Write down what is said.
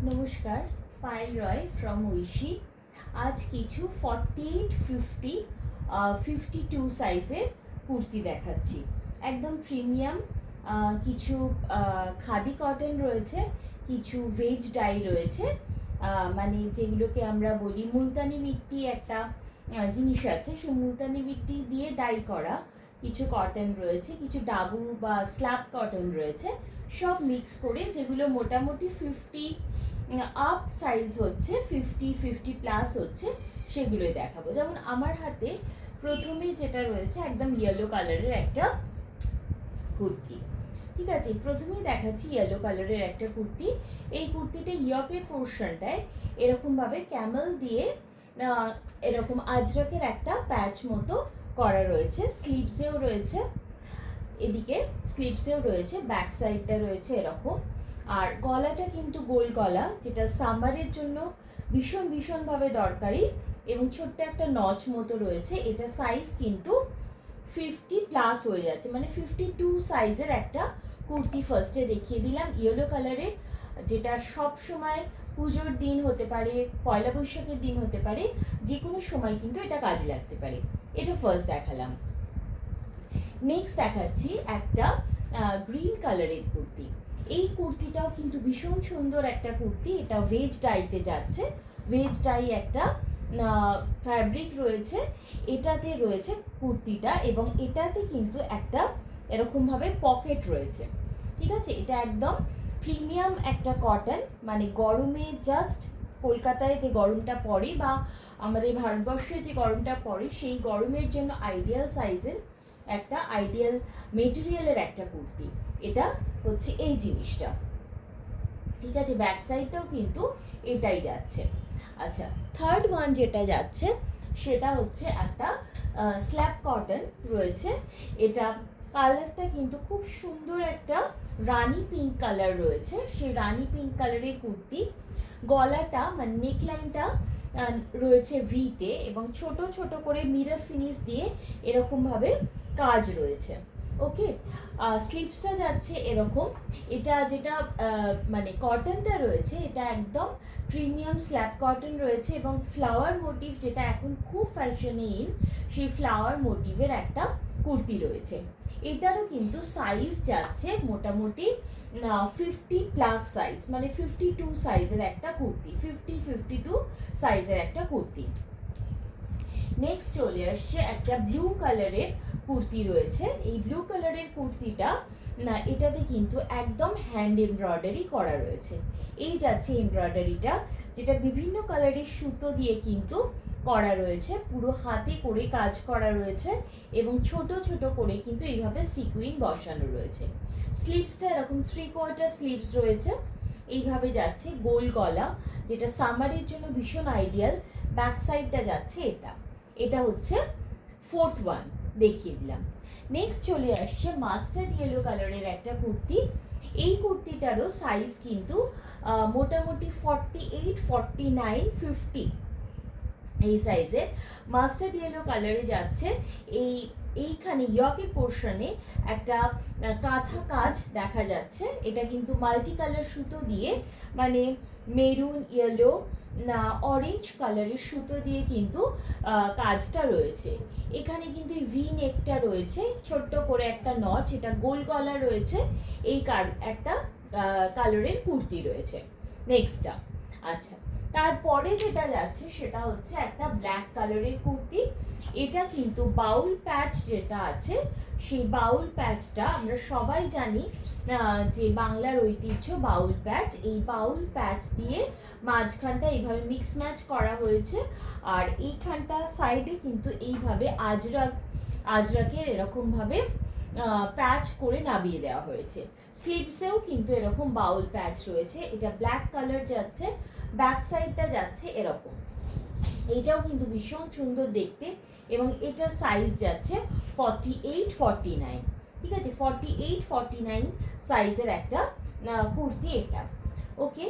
নমস্কার, পায়েল রয় ফ্রম ঐশী। আজ কিছু 48, 50, 52 সাইজের কুর্তি দেখাচ্ছি। একদম প্রিমিয়াম কিছু খাদি কটন রয়েছে, কিছু ভেজ ডাই রয়েছে, মানে যেগুলোকে আমরা বলি মুলতানি মিট্টি একটা জিনিস আছে, সেই মুলতানি মিট্টি দিয়ে ডাই করা কিছু কটন রয়েছে, কিছু ডাবু বা স্ল্যাব কটন রয়েছে, সব মিক্স করে, যেগুলো মোটামুটি 50 আপ সাইজ হচ্ছে, 50 প্লাস হচ্ছে, সেগুলোই দেখাবো। যেমন আমার হাতে প্রথমে যেটা রয়েছে একদম ইয়েলো কালারের একটা কুর্তি। ঠিক আছে, প্রথমেই দেখাচ্ছি ইয়েলো কালারের একটা কুর্তি। এই কুর্তিটা ইয়কের পোর্শনটায় এরকমভাবে ক্যামেল দিয়ে এরকম আজরকের একটা প্যাচ মতো করা রয়েছে, স্লিভসেও রয়েছে, এদিকে স্লিভসেও রয়েছে, ব্যাক সাইডটা রয়েছে এরকম। আর গলাটা কিন্তু গোল গলা, যেটা সামারের জন্য ভীষণভাবে দরকারি, এবং ছোট্ট একটা নচ মতো রয়েছে। এটা সাইজ কিন্তু 50 প্লাস হয়ে যাচ্ছে, মানে 52 সাইজের একটা কুর্তি ফার্স্টে দেখিয়ে দিলাম ইয়েলো কালারের, যেটা সব সময় পুজোর দিন হতে পারে, পয়লা বৈশাখের দিন হতে পারে, যে কোনো সময় কিন্তু এটা কাজে লাগতে পারে। এটা ফার্স্ট দেখালাম। নেক্সট দেখাচ্ছি একটা গ্রিন কালারের কুর্তি। এই কুর্তিটাও কিন্তু ভীষণ সুন্দর একটা কুর্তি। এটা ভেজ ডাইতে যাচ্ছে, ভেজ ডাই একটা ফ্যাব্রিক রয়েছে, এটাতে রয়েছে কুর্তিটা, এবং এটাতে কিন্তু একটা এরকমভাবে পকেট রয়েছে। ঠিক আছে, এটা একদম প্রিমিয়াম একটা কটন, মানে গরমে জাস্ট কলকাতায় যে গরমটা পড়ে বা আমাদের ভারতবর্ষে যে গরমটা পড়ে, সেই গরমের জন্য আইডিয়াল সাইজের একটা আইডিয়াল মেটেরিয়ালের একটা কুর্তি। এটা হচ্ছে এই জিনিসটা। ঠিক আছে, ব্যাক সাইডটাও কিন্তু এটাই যাচ্ছে। আচ্ছা, থার্ড ওয়ান যেটা যাচ্ছে সেটা হচ্ছে একটা স্ল্যাব কটন রয়েছে। এটা কালারটা কিন্তু খুব সুন্দর, একটা রানি পিঙ্ক কালার রয়েছে, সেই রানি পিঙ্ক কালারের কুর্তি। গলাটা মানে নেকলাইনটা রয়েছে ভিতে, এবং ছোট ছোট করে মিরর ফিনিশ দিয়ে এরকমভাবে কাজ রয়েছে। ওকে, স্লিভসটা যাচ্ছে এরকম। এটা যেটা মানে কটনটা রয়েছে, এটা একদম প্রিমিয়াম স্ল্যাব কটন রয়েছে, এবং ফ্লাওয়ার মোটিভ, যেটা এখন খুব ফ্যাশনে ইন, সেই ফ্লাওয়ার মোটিভের একটা কুর্তি রয়েছে। এটারও কিন্তু সাইজ যাচ্ছে মোটামুটি 50 প্লাস সাইজ, মানে 52 সাইজের একটা কুর্তি, 52 সাইজের একটা কুর্তি। নেক্সট চলে আসছে একটা ব্লু কালারের কুর্তি রয়েছে। এই ব্লু কালারের কুর্তিটা না, এটাতে কিন্তু একদম হ্যান্ড এমব্রয়ডারি করা রয়েছে। এই যাচ্ছে এমব্রয়ডারিটা, যেটা বিভিন্ন কালারের সুতো দিয়ে কিন্তু করা রয়েছে, পুরো হাতে করে কাজ করা রয়েছে, এবং ছোট ছোট করে কিন্তু এইভাবে সিকুইন বসানো রয়েছে। স্লিভসটা এরকম 3/4 স্লিভস রয়েছে, এইভাবে যাচ্ছে গোল গলা, যেটা সামারের জন্য ভীষণ আইডিয়াল। ব্যাক সাইডটা যাচ্ছে এটা হচ্ছে ফোর্থ ওয়ান, দেখিয়ে দিলাম। নেক্সট চলে আসছে মাস্টার্ড ইয়েলো কালারের একটা কুর্তি। এই কুর্তিটারও সাইজ কিন্তু মোটামুটি 48, 49, 50 এই সাইজের মাস্টার্ড ইয়েলো কালারে যাচ্ছে। এইখানে ইয়কের পোর্শনে একটা কাঁথা কাজ দেখা যাচ্ছে। এটা কিন্তু মাল্টি কালার সুতো দিয়ে, মানে মেরুন, ইয়েলো, না অরেঞ্জ কালারের সুতো দিয়ে কিন্তু কাজটা রয়েছে। এখানে কিন্তু ভি নেকটা রয়েছে, ছোট্ট করে একটা নচ, এটা গোল গলা রয়েছে। এই একটা কালারের কুর্তি রয়েছে নেক্সটটা। আচ্ছা, তারপরে যেটা যাচ্ছে সেটা হচ্ছে একটা ব্ল্যাক কালারের কুর্তি। এটা কিন্তু বাউল প্যাচ যেটা আছে, সেই বাউল প্যাচটা আমরা সবাই জানি যে বাংলার ঐতিহ্য বাউল প্যাচ। এই বাউল প্যাচ দিয়ে মাঝখানটা এইভাবে মিক্স ম্যাচ করা হয়েছে, আর এইখানটা সাইডে কিন্তু এইভাবে আজরাকের এরকমভাবে প্যাচ করে নামিয়ে দেওয়া হয়েছে। স্লিভসেও কিন্তু এরকম বাউল প্যাচ রয়েছে। এটা ব্ল্যাক কালার যাচ্ছে, ব্যাক সাইডটা যাচ্ছে এরকম। এইটাও কিন্তু ভীষণ সুন্দর দেখতে, এবং এটার সাইজ যাচ্ছে 48, 49। ঠিক আছে, 48, 49 সাইজের একটা কুর্তি এটা। ওকে,